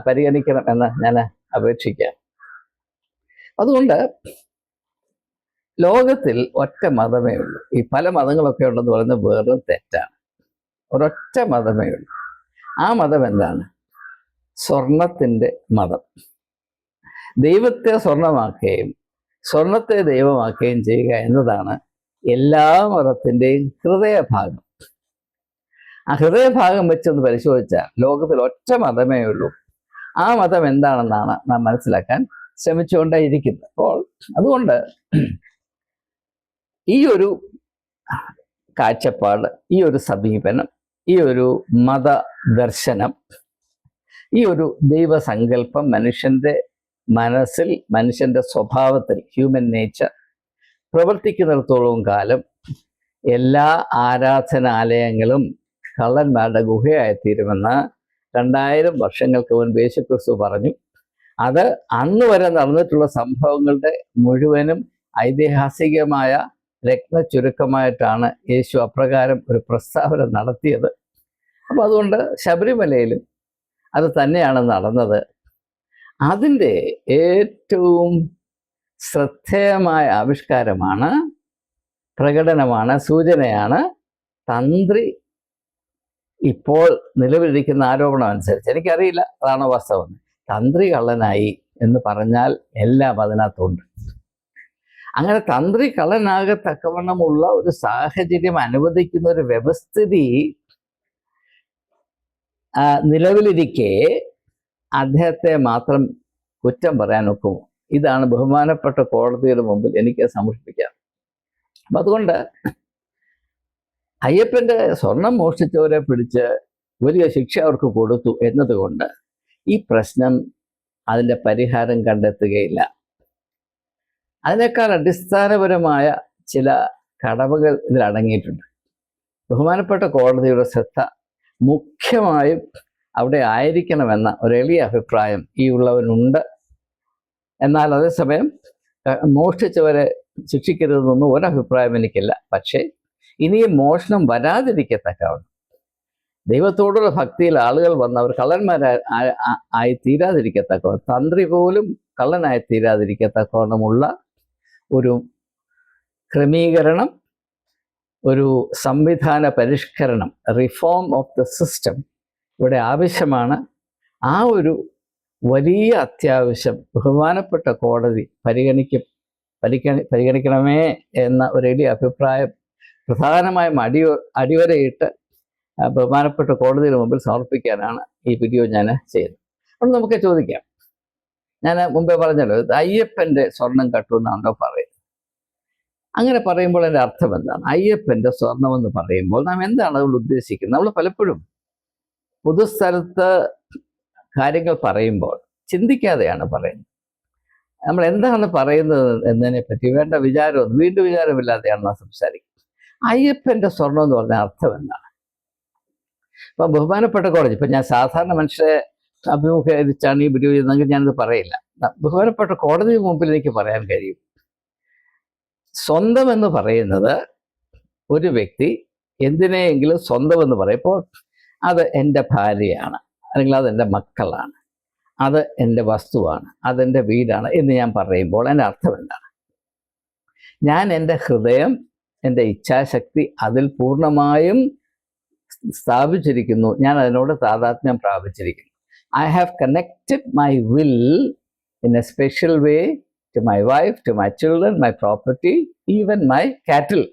പരിഗണിക്കണം എന്ന് ഞാൻ അപേക്ഷിക്കാം. അതുകൊണ്ട് ലോകത്തിൽ ഒറ്റ മതമേ ഉള്ളൂ. ഈ പല മതങ്ങളൊക്കെ ഉണ്ടെന്ന് പറയുന്നത് വെറും തെറ്റാണ്. ഒരൊറ്റ മതമേ ഉള്ളൂ. ആ മതം എന്താണ്? സ്വർണത്തിൻ്റെ മതം. ദൈവത്തെ സ്വർണമാക്കുകയും സ്വർണത്തെ ദൈവമാക്കുകയും ചെയ്യുക എന്നതാണ് എല്ലാ മതത്തിൻ്റെയും ഹൃദയഭാഗം. ആ ഹൃദയഭാഗം വെച്ചൊന്ന് പരിശോധിച്ചാൽ ലോകത്തിൽ ഒറ്റ മതമേ ഉള്ളൂ. ആ മതം എന്താണെന്നാണ് നാം മനസ്സിലാക്കാൻ ശ്രമിച്ചുകൊണ്ടേയിരിക്കുന്നത്. അപ്പോൾ അതുകൊണ്ട് ഈ ഒരു കാഴ്ചപ്പാട്, ഈ ഒരു സമീപനം, ഈ ഒരു മതദർശനം, ഈ ഒരു ദൈവസങ്കല്പം മനുഷ്യൻ്റെ മനസ്സിൽ, മനുഷ്യൻ്റെ സ്വഭാവത്തിൽ, ഹ്യൂമൻ നേച്ചർ പ്രവർത്തിക്കുന്നിടത്തോളം കാലം എല്ലാ ആരാധനാലയങ്ങളും കള്ളന്മാരുടെ ഗുഹയായിത്തീരുമെന്ന് 2000 വർഷങ്ങൾക്ക് മുൻപ് യേശുക്രിസ്തു പറഞ്ഞു. അത് അന്ന് വരെ നടന്നിട്ടുള്ള സംഭവങ്ങളുടെ മുഴുവനും ഐതിഹാസികമായ രത്നച്ചുരുക്കമായിട്ടാണ് യേശു അപ്രകാരം ഒരു പ്രസ്താവന നടത്തിയത്. അപ്പോൾ അതുകൊണ്ട് ശബരിമലയിലും അത് തന്നെയാണ് നടന്നത്. അതിൻ്റെ ഏറ്റവും ശ്രദ്ധേയമായ ആവിഷ്കാരമാണ്, പ്രകടനമാണ്, സൂചനയാണ് തന്ത്രി ഇപ്പോൾ നിലവിലിരിക്കുന്ന ആരോപണം അനുസരിച്ച്, എനിക്കറിയില്ല അതാണോ വാസ്തവം, തന്ത്രി കള്ളനായി എന്ന് പറഞ്ഞാൽ എല്ലാം അതിനകത്തുണ്ട്. അങ്ങനെ തന്ത്രി കള്ളനാകത്തക്കവണ്ണമുള്ള ഒരു സാഹചര്യം അനുവദിക്കുന്ന ഒരു വ്യവസ്ഥിതി നിലവിലിരിക്കെ അദ്ദേഹത്തെ മാത്രം കുറ്റം പറയാൻ ഒക്കുമോ? ഇതാണ് ബഹുമാനപ്പെട്ട കോടതിയുടെ മുമ്പിൽ എനിക്ക് സമർപ്പിക്കാം. അപ്പം അതുകൊണ്ട് അയ്യപ്പൻ്റെ സ്വർണം മോഷ്ടിച്ചവരെ പിടിച്ച് വലിയ ശിക്ഷ അവർക്ക് കൊടുത്തു എന്നതുകൊണ്ട് ഈ പ്രശ്നം അതിൻ്റെ പരിഹാരം കണ്ടെത്തുകയില്ല. അതിനേക്കാൾ അടിസ്ഥാനപരമായ ചില കടമകൾ ഇതിൽ അടങ്ങിയിട്ടുണ്ട്. ബഹുമാനപ്പെട്ട കോടതിയുടെ ശ്രദ്ധ മുഖ്യമായും അവിടെ ആയിരിക്കണമെന്ന ഒരു എളിയ അഭിപ്രായം ഈ ഉള്ളവനുണ്ട്. എന്നാൽ അതേസമയം മോഷ്ടിച്ചവരെ ശിക്ഷിക്കരുതെന്നൊന്നും ഒരഭിപ്രായം എനിക്കില്ല. പക്ഷേ ഇനിയും മോഷണം വരാതിരിക്കത്തക്കവണ്ണം ദൈവത്തോടുള്ള ഭക്തിയിൽ ആളുകൾ വന്ന് അവർ കള്ളന്മാരായി തീരാതിരിക്കത്തക്കവണ്ണം, തന്ത്രി പോലും കള്ളനായി തീരാതിരിക്കത്തക്കവണ്ണമുള്ള ഒരു ക്രമീകരണം, ഒരു സംവിധാന പരിഷ്കരണം, റിഫോം ഓഫ് ദ സിസ്റ്റം ഇവിടെ ആവശ്യമാണ്. ആ ഒരു വലിയ അത്യാവശ്യം ബഹുമാനപ്പെട്ട കോടതി പരിഗണിക്കണമേ എന്ന ഒരു വലിയ അഭിപ്രായം പ്രധാനമായും അടിവരയിട്ട് ബഹുമാനപ്പെട്ട കോടതിയുടെ മുമ്പിൽ സമർപ്പിക്കാനാണ് ഈ വീഡിയോ ഞാൻ ചെയ്യുന്നത്. അപ്പോൾ നമുക്ക് ചോദിക്കാം, ഞാൻ മുമ്പേ പറഞ്ഞല്ലോ, അയ്യപ്പൻ്റെ സ്വർണം കട്ടുമെന്നാണല്ലോ പറയുന്നത്. അങ്ങനെ പറയുമ്പോൾ അതിൻ്റെ അർത്ഥം എന്താണ്? അയ്യപ്പൻ്റെ സ്വർണമെന്ന് പറയുമ്പോൾ നാം എന്താണ് അതുകൊണ്ട് ഉദ്ദേശിക്കുന്നത്? നമ്മൾ പലപ്പോഴും പൊതുസ്ഥലത്ത് കാര്യങ്ങൾ പറയുമ്പോൾ ചിന്തിക്കാതെയാണ് പറയുന്നത്. നമ്മൾ എന്താണ് പറയുന്നത് എന്നതിനെ പറ്റി വേണ്ട വിചാരം, വീണ്ടും വിചാരമില്ലാതെയാണ് നാം സംസാരിക്കുന്നത്. അയ്യപ്പൻ്റെ സ്വർണം എന്ന് പറഞ്ഞ അർത്ഥം എന്താണ്? ഇപ്പം ബഹുമാനപ്പെട്ട കോടതി, ഇപ്പം ഞാൻ സാധാരണ മനുഷ്യരെ അഭിമുഖീകരിച്ചാണ് ഈ വീഡിയോ ചെയ്യുന്നതെങ്കിൽ ഞാനിത് പറയില്ല. ബഹുമാനപ്പെട്ട കോടതി മുമ്പിൽ എനിക്ക് പറയാൻ കഴിയും, സ്വന്തം എന്ന് പറയുന്നത് ഒരു വ്യക്തി എന്തിനെയെങ്കിലും സ്വന്തം എന്ന് പറയുമ്പോൾ അത് എൻ്റെ ഭാര്യയാണ്, അല്ലെങ്കിൽ അതെൻ്റെ മക്കളാണ്, അത് എൻ്റെ വസ്തുവാണ്, അതെൻ്റെ വീടാണ് എന്ന് ഞാൻ പറയുമ്പോൾ എൻ്റെ അർത്ഥം എന്താണ്? ഞാൻ എൻ്റെ ഹൃദയം, എൻ്റെ ഇച്ഛാശക്തി അതിൽ പൂർണ്ണമായും സ്ഥാപിച്ചിരിക്കുന്നു. ഞാൻ അതിനോട് താതാത്മ്യം പ്രാപിച്ചിരിക്കുന്നു. I have connected my will in a special way to my wife, to my children, my property, even my cattle.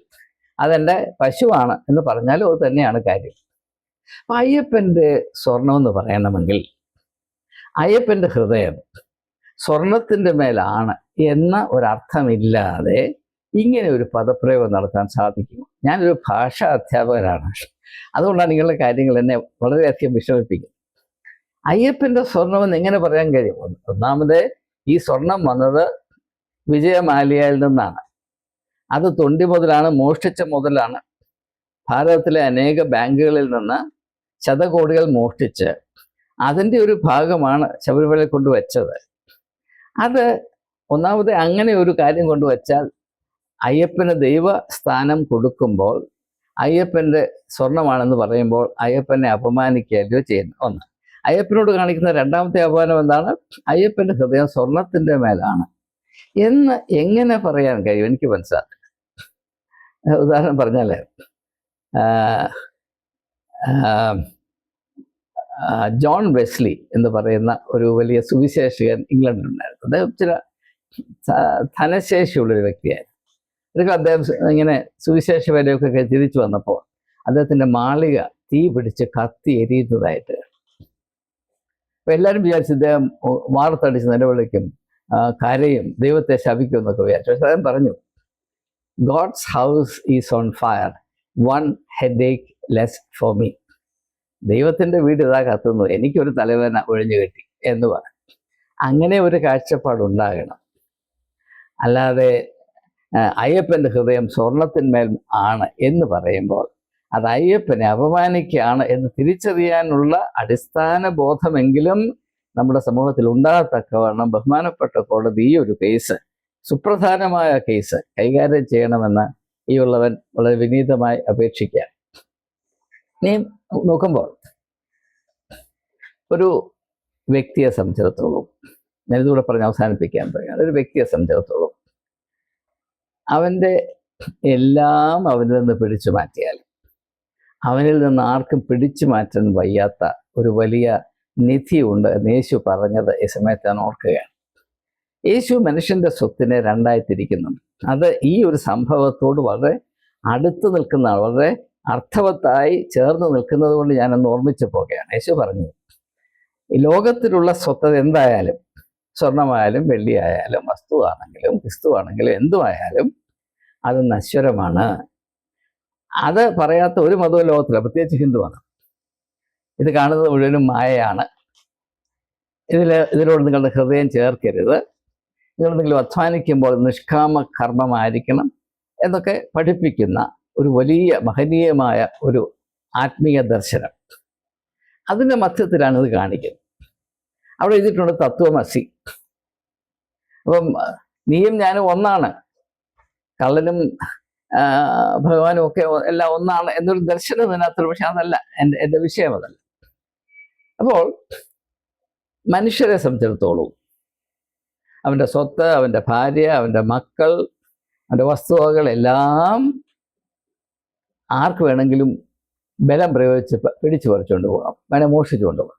അതെൻ്റെ പശുവാണ് എന്ന് പറഞ്ഞാലും അത് തന്നെയാണ് കാര്യം. അപ്പം അയ്യപ്പൻ്റെ സ്വർണം എന്ന് പറയണമെങ്കിൽ അയ്യപ്പൻ്റെ ഹൃദയം സ്വർണത്തിൻ്റെ മേലാണ് എന്ന ഒരർത്ഥമില്ലാതെ ഇങ്ങനെ ഒരു പദപ്രയോഗം നടത്താൻ സാധിക്കും. ഞാനൊരു ഭാഷാ അധ്യാപകനാണ്, അതുകൊണ്ടാണ് നിങ്ങളുടെ കാര്യങ്ങൾ എന്നെ വളരെയധികം വിഷമിപ്പിക്കുന്നത്. അയ്യപ്പൻ്റെ സ്വർണമെന്ന് എങ്ങനെ പറയാൻ കഴിയും? ഒന്നാമത് ഈ സ്വർണം വന്നത് വിജയമാല്യയിൽ നിന്നാണ്. അത് തൊണ്ടി മുതലാണ്, മോഷ്ടിച്ച മുതലാണ്. ഭാരതത്തിലെ അനേക ബാങ്കുകളിൽ നിന്ന് ശതകോടികൾ മോഷ്ടിച്ച് അതിൻ്റെ ഒരു ഭാഗമാണ് ശബരിമലയിൽ കൊണ്ടുവച്ചത്. അത് ഒന്നാമത് അങ്ങനെ ഒരു കാര്യം കൊണ്ടുവച്ചാൽ അയ്യപ്പന് ദൈവസ്ഥാനം കൊടുക്കുമ്പോൾ അയ്യപ്പൻ്റെ സ്വർണമാണെന്ന് പറയുമ്പോൾ അയ്യപ്പനെ അപമാനിക്കുകയല്ലോ ചെയ്യുന്നു. ഒന്ന്, അയ്യപ്പനോട് കാണിക്കുന്ന രണ്ടാമത്തെ അപമാനം എന്താണ്? അയ്യപ്പൻ്റെ ഹൃദയം സ്വർണത്തിൻ്റെ മേലാണ് എന്ന് എങ്ങനെ പറയാൻ കഴിയും? എനിക്ക് മനസ്സിലാക്കില്ല. ഉദാഹരണം പറഞ്ഞാൽ ജോൺ വെസ്ലി എന്ന് പറയുന്ന ഒരു വലിയ സുവിശേഷകൻ ഇംഗ്ലണ്ടിലുണ്ടായിരുന്നു. അദ്ദേഹം ചില ധനശേഷിയുള്ളൊരു വ്യക്തിയായിരുന്നു. ഒരിക്കൽ അദ്ദേഹം ഇങ്ങനെ സുവിശേഷ വരെയൊക്കെ തിരിച്ചു വന്നപ്പോൾ അദ്ദേഹത്തിൻ്റെ മാളിക തീ പിടിച്ച് കത്തി എരിയുന്നതായിട്ട്. അപ്പോൾ എല്ലാവരും വിചാരിച്ചു ഇദ്ദേഹം വാർത്തടിച്ച് നിലവിളിക്കും, കരയും, ദൈവത്തെ ശപിക്കും എന്നൊക്കെ വിചാരിച്ചു. പക്ഷെ അദ്ദേഹം പറഞ്ഞു, God's house is on fire, one headache less for me. ദൈവത്തിൻ്റെ വീട് ഇതാ കത്തുന്നു, എനിക്കൊരു തലവേദന ഒഴിഞ്ഞു കിട്ടി എന്ന് പറഞ്ഞു. അങ്ങനെ ഒരു കാഴ്ചപ്പാടുണ്ടാകണം. അല്ലാതെ അയ്യപ്പൻ്റെ ഹൃദയം സ്വർണത്തിന്മേൽ ആണ് എന്ന് പറയുമ്പോൾ അത് അയ്യപ്പനെ അപമാനിക്കുകയാണ് എന്ന് തിരിച്ചറിയാനുള്ള അടിസ്ഥാന ബോധമെങ്കിലും നമ്മുടെ സമൂഹത്തിൽ ഉണ്ടാകത്തക്കവണ്ണം ബഹുമാനപ്പെട്ട കോടതി ഈ ഒരു കേസ്, സുപ്രധാനമായ കേസ് കൈകാര്യം ചെയ്യണമെന്ന് ഈ ഉള്ളവൻ വളരെ വിനീതമായി അപേക്ഷിക്കുകയാണ്. ഇനി നോക്കുമ്പോൾ ഒരു വ്യക്തിയെ സംബന്ധിച്ചിടത്തോളം, ഞാനിതുകൂടെ പറഞ്ഞ് അവസാനിപ്പിക്കാൻ പറയുകയാണ്, ഒരു വ്യക്തിയെ സംബന്ധിച്ചിടത്തോളം അവൻ്റെ എല്ലാം അവനിൽ നിന്ന് പിടിച്ചു മാറ്റിയാൽ അവനിൽ നിന്ന് ആർക്കും പിടിച്ചു മാറ്റാൻ വയ്യാത്ത ഒരു വലിയ നിധിയുണ്ട് എന്ന് യേശു പറഞ്ഞത് ഈ സമയത്ത് ഞാൻ ഓർക്കുകയാണ്. യേശു മനുഷ്യൻ്റെ സ്വത്തിനെ രണ്ടായി തിരിക്കുന്നു. അത് ഈ ഒരു സംഭവത്തോട് വളരെ അടുത്ത് നിൽക്കുന്നതാണ്, വളരെ അർത്ഥവത്തായി ചേർന്ന് നിൽക്കുന്നത് കൊണ്ട് ഞാനൊന്ന് ഓർമ്മിച്ചു പോകുകയാണ്. യേശു പറഞ്ഞു, ഈ ലോകത്തിലുള്ള സ്വത്ത് എന്തായാലും, സ്വർണമായാലും വെള്ളിയായാലും വസ്തുവാണെങ്കിലും ക്രിസ്തുവാണെങ്കിലും എന്തുമായാലും അത് നശ്വരമാണ്. അത് പറയാത്ത ഒരു മതവും ലോകത്തില്ല, പ്രത്യേകിച്ച് ഹിന്ദു മതം. ഇത് കാണുന്നത് മുഴുവനും മായയാണ്. ഇതിനോട് നിങ്ങളുടെ ഹൃദയം ചേർക്കരുത്, നിങ്ങൾ എന്തെങ്കിലും അധ്വാനിക്കുമ്പോൾ നിഷ്കാമ കർമ്മമായിരിക്കണം എന്നൊക്കെ പഠിപ്പിക്കുന്ന ഒരു വലിയ മഹനീയമായ ഒരു ആത്മീയ ദർശനം. അതിൻ്റെ മധ്യത്തിലാണ് ഇത് കാണിക്കുന്നത്. അവിടെ എഴുതിയിട്ടുണ്ട് തത്വമസി. അപ്പം നീയും ഞാനും ഒന്നാണ്, കള്ളനും ഭഗവാനും ഒക്കെ എല്ലാം ഒന്നാണ് എന്നൊരു ദർശനം ഇതിനകത്തുള്ളൂ. പക്ഷെ അതല്ല എൻ്റെ വിഷയം, അതല്ല. അപ്പോൾ മനുഷ്യരെ സംബന്ധിച്ചിടത്തോളം അവൻ്റെ സ്വത്ത്, അവൻ്റെ ഭാര്യ, അവൻ്റെ മക്കൾ, അവൻ്റെ വസ്തുവകളെല്ലാം ആർക്ക് വേണമെങ്കിലും ബലം പ്രയോഗിച്ച് പിടിച്ചു പറിച്ചുകൊണ്ട് പോകാം, വേണേൽ മോഷിച്ചു കൊണ്ടുപോകാം.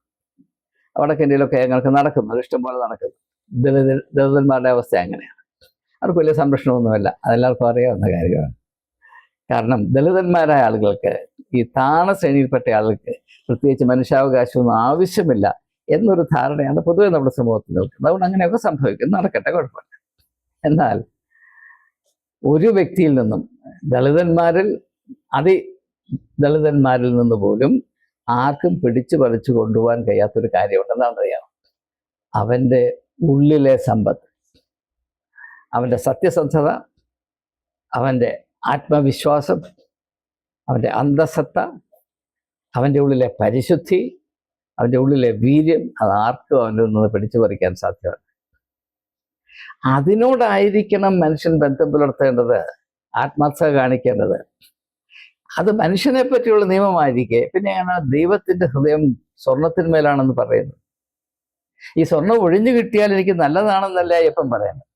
അവിടൊക്കെ എന്തെങ്കിലുമൊക്കെ ഞങ്ങൾക്ക് നടക്കുന്നത് ഇഷ്ടംപോലെ നടക്കുന്നു. ദളിതന്മാരുടെ അവസ്ഥ അങ്ങനെയാണ്. അവർക്ക് വലിയ സംരക്ഷണമൊന്നുമല്ല, അതെല്ലാവർക്കും അറിയാവുന്ന കാര്യമാണ്. കാരണം ദളിതന്മാരായ ആളുകൾക്ക്, ഈ താണശ്രേണിയിൽപ്പെട്ട ആളുകൾക്ക് പ്രത്യേകിച്ച് മനുഷ്യാവകാശമൊന്നും ആവശ്യമില്ല എന്നൊരു ധാരണയാണ് പൊതുവെ നമ്മുടെ സമൂഹത്തിൽ നിൽക്കുന്നത്. അതുകൊണ്ട് അങ്ങനെയൊക്കെ സംഭവിക്കും, നടക്കട്ടെ, കുഴപ്പമില്ല. എന്നാൽ ഒരു വ്യക്തിയിൽ നിന്നും, ദളിതന്മാരിൽ നിന്ന് പോലും ആർക്കും പിടിച്ചു പറിച്ചു കൊണ്ടുപോകാൻ കഴിയാത്തൊരു കാര്യമുണ്ട്. എന്താണെന്നറിയാം? അവൻ്റെ ഉള്ളിലെ സമ്പത്ത്, അവൻ്റെ സത്യസന്ധത, അവൻ്റെ ആത്മവിശ്വാസം, അവൻ്റെ അന്തസത്ത, അവൻ്റെ ഉള്ളിലെ പരിശുദ്ധി, അവൻ്റെ ഉള്ളിലെ വീര്യം, അത് ആർക്കും അവൻ്റെ നിന്ന് പിടിച്ചു പറിക്കാൻ സാധ്യമല്ല. അതിനോടായിരിക്കണം മനുഷ്യൻ ബന്ധം പുലർത്തേണ്ടത്, ആത്മാർത്ഥത കാണിക്കേണ്ടത്. അത് മനുഷ്യനെ പറ്റിയുള്ള നിയമമായിരിക്കെ പിന്നെയാണ് ദൈവത്തിൻ്റെ ഹൃദയം സ്വർണത്തിന്മേലാണെന്ന് പറയുന്നത്. ഈ സ്വർണം ഒഴിഞ്ഞു കിട്ടിയാൽ എനിക്ക് നല്ലതാണെന്നല്ല അയ്യപ്പൻ പറയുന്നത്.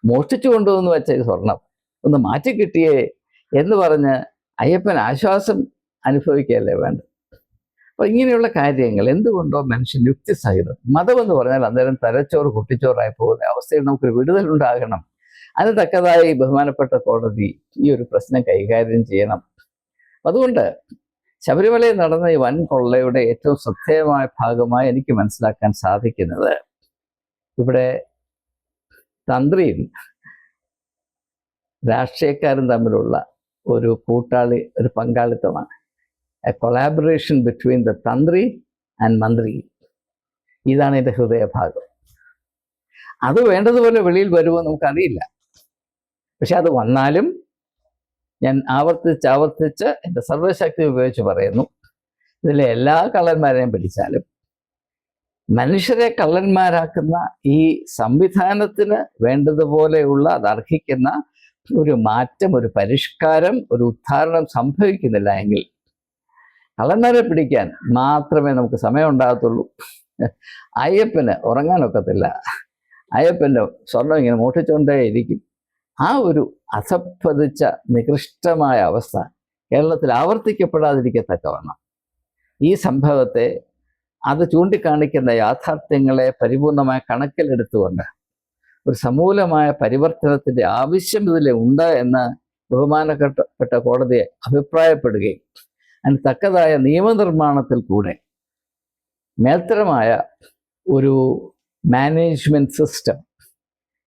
മോഷ്ടിച്ചു കൊണ്ടുവന്ന് വെച്ച ഈ സ്വർണം ഒന്ന് മാറ്റി കിട്ടിയേ എന്ന് പറഞ്ഞ് അയ്യപ്പൻ ആശ്വാസം അനുഭവിക്കുകയല്ലേ വേണ്ടത്. അപ്പോൾ ഇങ്ങനെയുള്ള കാര്യങ്ങൾ എന്തുകൊണ്ടോ മനുഷ്യൻ യുക്തിസഹിതം, മതമെന്ന് പറഞ്ഞാൽ അന്നേരം തലച്ചോറ് കുട്ടിച്ചോറായി പോകുന്ന അവസ്ഥയിൽ നമുക്കൊരു വിടുതലുണ്ടാകണം. അതിന് തക്കതായി ബഹുമാനപ്പെട്ട കോടതി ഈ ഒരു പ്രശ്നം കൈകാര്യം ചെയ്യണം. അതുകൊണ്ട് ശബരിമലയിൽ നടന്ന ഈ വൻ കൊള്ളയുടെ ഏറ്റവും ശ്രദ്ധേയമായ ഭാഗമായി എനിക്ക് മനസ്സിലാക്കാൻ സാധിക്കുന്നത്, ഇവിടെ തന്ത്രിയും രാഷ്ട്രീയക്കാരും തമ്മിലുള്ള ഒരു പങ്കാളിത്തമാണ്. എ കൊളാബറേഷൻ ബിറ്റ്വീൻ ദ തന്ത്രി ആൻഡ് മന്ത്രി. ഇതാണ് എൻ്റെ ഹൃദയഭാഗം. അത് വേണ്ടതുപോലെ വെളിയിൽ വരുമോ നമുക്കറിയില്ല. പക്ഷെ അത് വന്നാലും ഞാൻ ആവർത്തിച്ച് എൻ്റെ സർവ്വശക്തി ഉപയോഗിച്ച് പറയുന്നു, ഇതിലെ എല്ലാ കള്ളന്മാരെയും പിടിച്ചാലും മനുഷ്യരെ കള്ളന്മാരാക്കുന്ന ഈ സംവിധാനത്തിന് വേണ്ടതുപോലെയുള്ള അത് അർഹിക്കുന്ന ഒരു മാറ്റം, ഒരു പരിഷ്കാരം, ഒരു ഉദ്ധാരണം സംഭവിക്കുന്നില്ല എങ്കിൽ കള്ളന്മാരെ പിടിക്കാൻ മാത്രമേ നമുക്ക് സമയം ഉണ്ടാകത്തുള്ളൂ. അയ്യപ്പന് ഉറങ്ങാനൊക്കത്തില്ല. അയ്യപ്പൻ്റെ സ്വർണം ഇങ്ങനെ മോഷ്ടിച്ചുകൊണ്ടേയിരിക്കും. ആ ഒരു അധപ്പതിച്ച നികൃഷ്ടമായ അവസ്ഥ കേരളത്തിൽ ആവർത്തിക്കപ്പെടാതിരിക്കത്തക്കവണ്ണം ഈ സംഭവത്തെ, അത് ചൂണ്ടിക്കാണിക്കുന്ന യാഥാർത്ഥ്യങ്ങളെ പരിപൂർണമായി കണക്കിലെടുത്തുകൊണ്ട് ഒരു സമൂലമായ പരിവർത്തനത്തിൻ്റെ ആവശ്യം ഇതിൽ ഉണ്ട് എന്ന് ബഹുമാനപ്പെട്ട കോടതിയെ അഭിപ്രായപ്പെടുകയും അതിന് തക്കതായ നിയമനിർമ്മാണത്തിൽ കൂടെ മേൽത്തരമായ ഒരു മാനേജ്മെൻറ്റ് സിസ്റ്റം,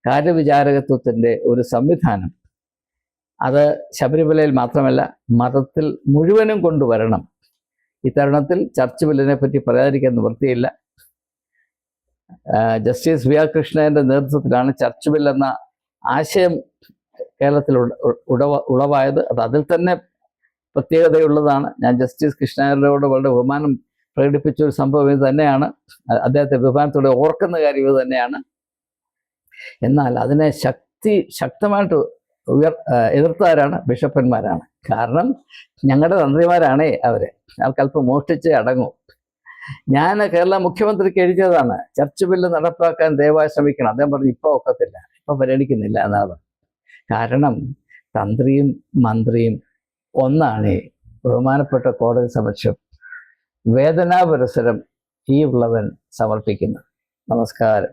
കാര്യവിചാരകത്വത്തിൻ്റെ ഒരു സംവിധാനം, അത് ശബരിമലയിൽ മാത്രമല്ല മതത്തിൽ മുഴുവനും കൊണ്ടുവരണം. ഇത്തരുണത്തിൽ ചർച്ച് ബില്ലിനെ പറ്റി പറയാതിരിക്കാൻ നിവൃത്തിയില്ല. ജസ്റ്റിസ് വി ആർ കൃഷ്ണൻ്റെ നേതൃത്വത്തിലാണ് ചർച്ച് ബിൽ എന്ന ആശയം കേരളത്തിൽ ഉളവായത്. അത് അതിൽ തന്നെ പ്രത്യേകതയുള്ളതാണ്. ഞാൻ ജസ്റ്റിസ് കൃഷ്ണയോട് വളരെ ബഹുമാനം പ്രകടിപ്പിച്ച ഒരു സംഭവം ഇത് തന്നെയാണ്. അദ്ദേഹത്തെ ബഹുമാനത്തോടെ ഓർക്കുന്ന കാര്യം ഇത് തന്നെയാണ്. എന്നാൽ അതിനെ ശക്തമായിട്ട് എതിർത്തവരാണ് ബിഷപ്പന്മാരാണ്. കാരണം ഞങ്ങളുടെ തന്ത്രിമാരാണേ അയാൾക്കല്പം മോഷ്ടിച്ചേ അടങ്ങൂ. ഞാൻ കേരള മുഖ്യമന്ത്രിക്ക് എഴുതിയതാണ്, ചർച്ച് ബില്ല് നടപ്പാക്കാൻ ദയവായി ശ്രമിക്കണം. അദ്ദേഹം പറഞ്ഞു ഇപ്പോൾ ഒക്കത്തില്ല, ഇപ്പം പരിഗണിക്കുന്നില്ല എന്നാണ്. കാരണം തന്ത്രിയും മന്ത്രിയും ഒന്നാണ്. ബഹുമാനപ്പെട്ട കോടതി സമക്ഷം വേദനാപുരസരം ഈ ഉള്ളവൻ സമർപ്പിക്കുന്നത്. നമസ്കാരം.